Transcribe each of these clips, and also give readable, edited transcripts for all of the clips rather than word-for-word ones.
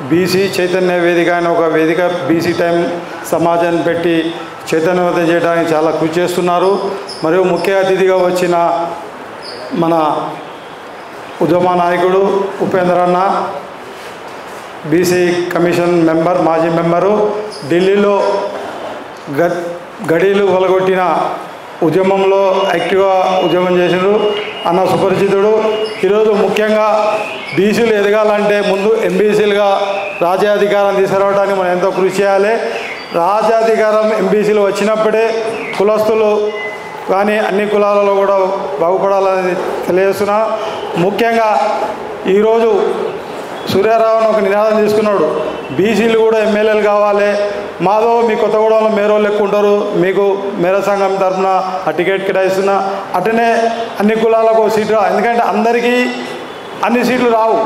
BC Chaitanya వేదిక అని ఒక వేదిక బీసీ టైం సమాజాన్ని పెట్టి చైతన్యవంతం చేయడానికి చాలా కృషి చేస్తున్నారు. మరియు ముఖ్య అతిథిగా వచ్చిన మన ఉద్యమ నాయకుడు ఉపేంద్ర అన్న, బీసీ కమిషన్ మెంబర్, మాజీ మెంబరు, ఢిల్లీలో గడీలు వలగొట్టిన ఉద్యమంలో యాక్టివ్గా ఉద్యమం చేసినారు అన్న సుపరిచితుడు. ఈరోజు ముఖ్యంగా బీసీలు ఎదగాలంటే ముందు ఎంబీసీలుగా రాజ్యాధికారం తీసుకురావడానికి మనం ఎంతో కృషి చేయాలి. రాజ్యాధికారం ఎంబీసీలు వచ్చినప్పుడే కులస్తులు కానీ అన్ని కులాలలో కూడా బాగుపడాలని తెలియజేస్తున్నా. ముఖ్యంగా ఈరోజు సూర్యారావు ఒక నినాదం తీసుకున్నాడు, బీసీలు కూడా ఎమ్మెల్యేలు కావాలి. మాదో మీ కొత్తగూడెంలో మేరోళ్ళు ఎక్కువ ఉంటారు, మీకు మేర సంఘం తరఫున ఆ టికెట్ కేటాయిస్తున్నా. అటనే అన్ని కులాలకు సీటు, ఎందుకంటే అందరికీ అన్ని సీట్లు రావు.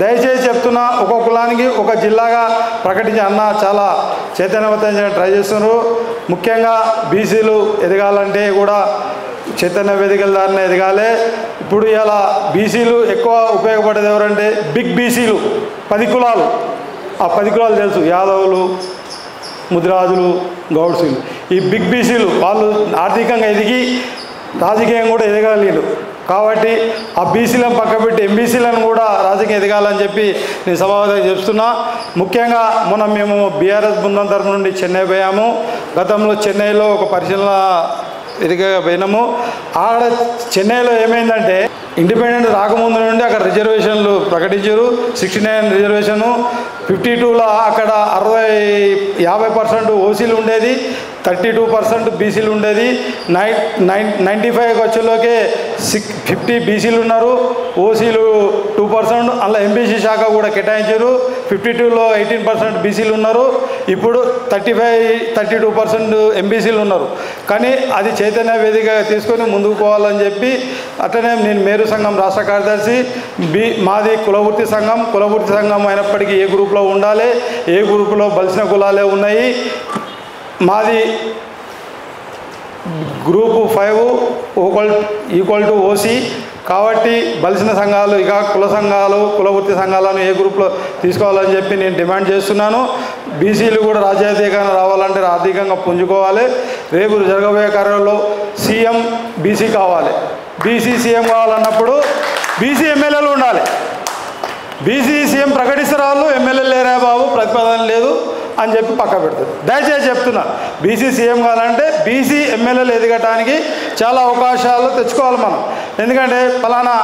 దయచేసి చెప్తున్నా, ఒక్కొక్క కులానికి ఒక జిల్లాగా ప్రకటించి అన్న చాలా చైతన్యవంతం చేయడానికి ట్రై చేస్తున్నారు. ముఖ్యంగా బీసీలు ఎదగాలంటే కూడా చైతన్య వేదికల దారినే ఎదగాలి. ఇప్పుడు ఇలా బీసీలు ఎక్కువ ఉపయోగపడేది ఎవరంటే బిగ్ బీసీలు, 10 కులాలు. ఆ 10 కులాలు తెలుసు, యాదవులు, ముదిరాజులు, గౌడ్సీలు. ఈ బిగ్ బీసీలు వాళ్ళు ఆర్థికంగా ఎదిగి రాజకీయం కూడా ఎదగలిగారు. కాబట్టి ఆ బీసీలను పక్కపెట్టి ఎంబీసీలను కూడా రాజకీయం ఎదగాలని చెప్పి నేను సమావేశంగా చెప్తున్నా. ముఖ్యంగా మేము బీఆర్ఎస్ బృందం తరఫు నుండి చెన్నై పోయాము. గతంలో చెన్నైలో ఒక పరిశీలన ఎదిగా పోయినాము. ఆడ చెన్నైలో ఏమైందంటే ఇండిపెండెంట్ రాకముందు నుండి అక్కడ రిజర్వేషన్లు ప్రకటించారు. 69 రిజర్వేషను, 52లో అక్కడ 50% ఓసీలు ఉండేది, 32% బీసీలు ఉండేది. 95 వచ్చేలోకే 50 బీసీలు ఉన్నారు, ఓసీలు 2%. అలా ఎంబీసీ శాఖ కూడా కేటాయించారు. 52లో 18% బీసీలు ఉన్నారు. ఇప్పుడు 32% ఎంబీసీలు ఉన్నారు. కానీ అది చైతన్య వేదిక తీసుకొని ముందుకు పోవాలని చెప్పి అట్లనే నేను మేరు సంఘం రాష్ట్ర కార్యదర్శి. మాది కులవృత్తి సంఘం. కులవృత్తి సంఘం అయినప్పటికీ ఏ గ్రూప్లో ఉండాలి, ఏ గ్రూపులో బలిసిన కులాలే ఉన్నాయి. మాది గ్రూపు 5 ఈక్వల్ టు ఓసీ. కాబట్టి బలిసిన సంఘాలు ఇక కుల సంఘాలు, కులవృత్తి సంఘాలను ఏ గ్రూప్లో తీసుకోవాలని చెప్పి నేను డిమాండ్ చేస్తున్నాను. బీసీలు కూడా రాజ్యాధికారం రావాలంటే ఆర్థికంగా పుంజుకోవాలి. రేపు జరగబోయే కార్యాలయంలో సీఎం బీసీ కావాలి. బీసీ సీఎం కావాలన్నప్పుడు బీసీ ఎమ్మెల్యేలు ఉండాలి. బీసీ సీఎం ప్రకటిస్తారు, వాళ్ళు ఎమ్మెల్యేలు లేరా బాబు, ప్రతిపాదన లేదు అని చెప్పి పక్క పెడతారు. దయచేసి చెప్తున్నా, బీసీ సీఎం కావాలంటే బీసీ ఎమ్మెల్యేలు ఎదగటానికి చాలా అవకాశాలు తెచ్చుకోవాలి మనం. ఎందుకంటే ఫలానా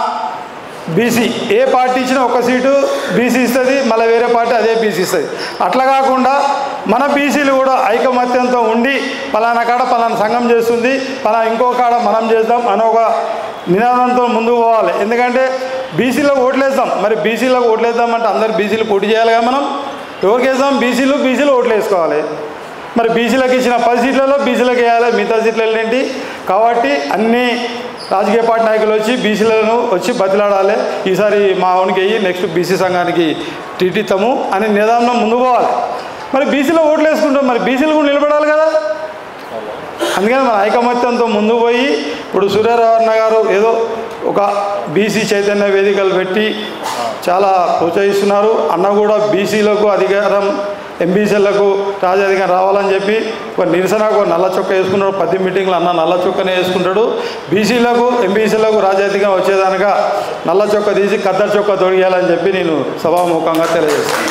బీసీ ఏ పార్టీ ఇచ్చినా ఒక సీటు బీసీ ఇస్తుంది, మళ్ళీ వేరే పార్టీ అదే బీసీ ఇస్తుంది. అట్లా కాకుండా మన బీసీలు కూడా ఐకమత్యంతో ఉండి ఫలానా కాడ ఫలానా సంఘం చేస్తుంది, ఫలానా ఇంకో కాడ మనం చేద్దాం అని ఒక నినాదంతో ముందుకు పోవాలి. ఎందుకంటే బీసీలకు ఓట్లేస్తాం, మరి బీసీలకు ఓట్లేద్దామంటే అందరు బీసీలు పోటీ చేయాలి కదా. మనం ఎవరికి వేస్తాం? బీసీలు ఓట్లు వేసుకోవాలి. మరి బీసీలకు ఇచ్చిన 10 సీట్లలో బీసీలకు వేయాలి, మిగతా సీట్లలో ఏంటి? కాబట్టి అన్ని రాజకీయ పార్టీ నాయకులు వచ్చి బీసీలను వచ్చి బతిలాడాలి, ఈసారి మా అవునికి అయ్యి నెక్స్ట్ బీసీ సంఘానికి టీటీస్తాము అని నిదానం ముందు పోవాలి. మరి బీసీలో ఓట్లు వేసుకుంటాం, మరి బీసీలు కూడా నిలబడాలి కదా. అందుకని మన ఐకమత్యంతో ముందుకు పోయి ఇప్పుడు సూర్యారావు అన్న గారు ఏదో ఒక బీసీ చైతన్య వేదికలు పెట్టి చాలా ప్రోత్సహిస్తున్నారు. అన్న కూడా బీసీలకు అధికారం, ఎంబీసీలకు రాజ్యాధికారం రావాలని చెప్పి ఒక నిరసనకు నల్ల చొక్క వేసుకున్నాడు. 10 మీటింగ్లు అన్న నల్ల చొక్కనే వేసుకుంటాడు. బీసీలకు ఎంబీసీలకు రాజ్యాధికారం వచ్చేదానిగా నల్ల చొక్క తీసి కద్దరు చొక్క తొడిగేయాలని చెప్పి నేను సభాముఖంగా తెలియజేస్తాను.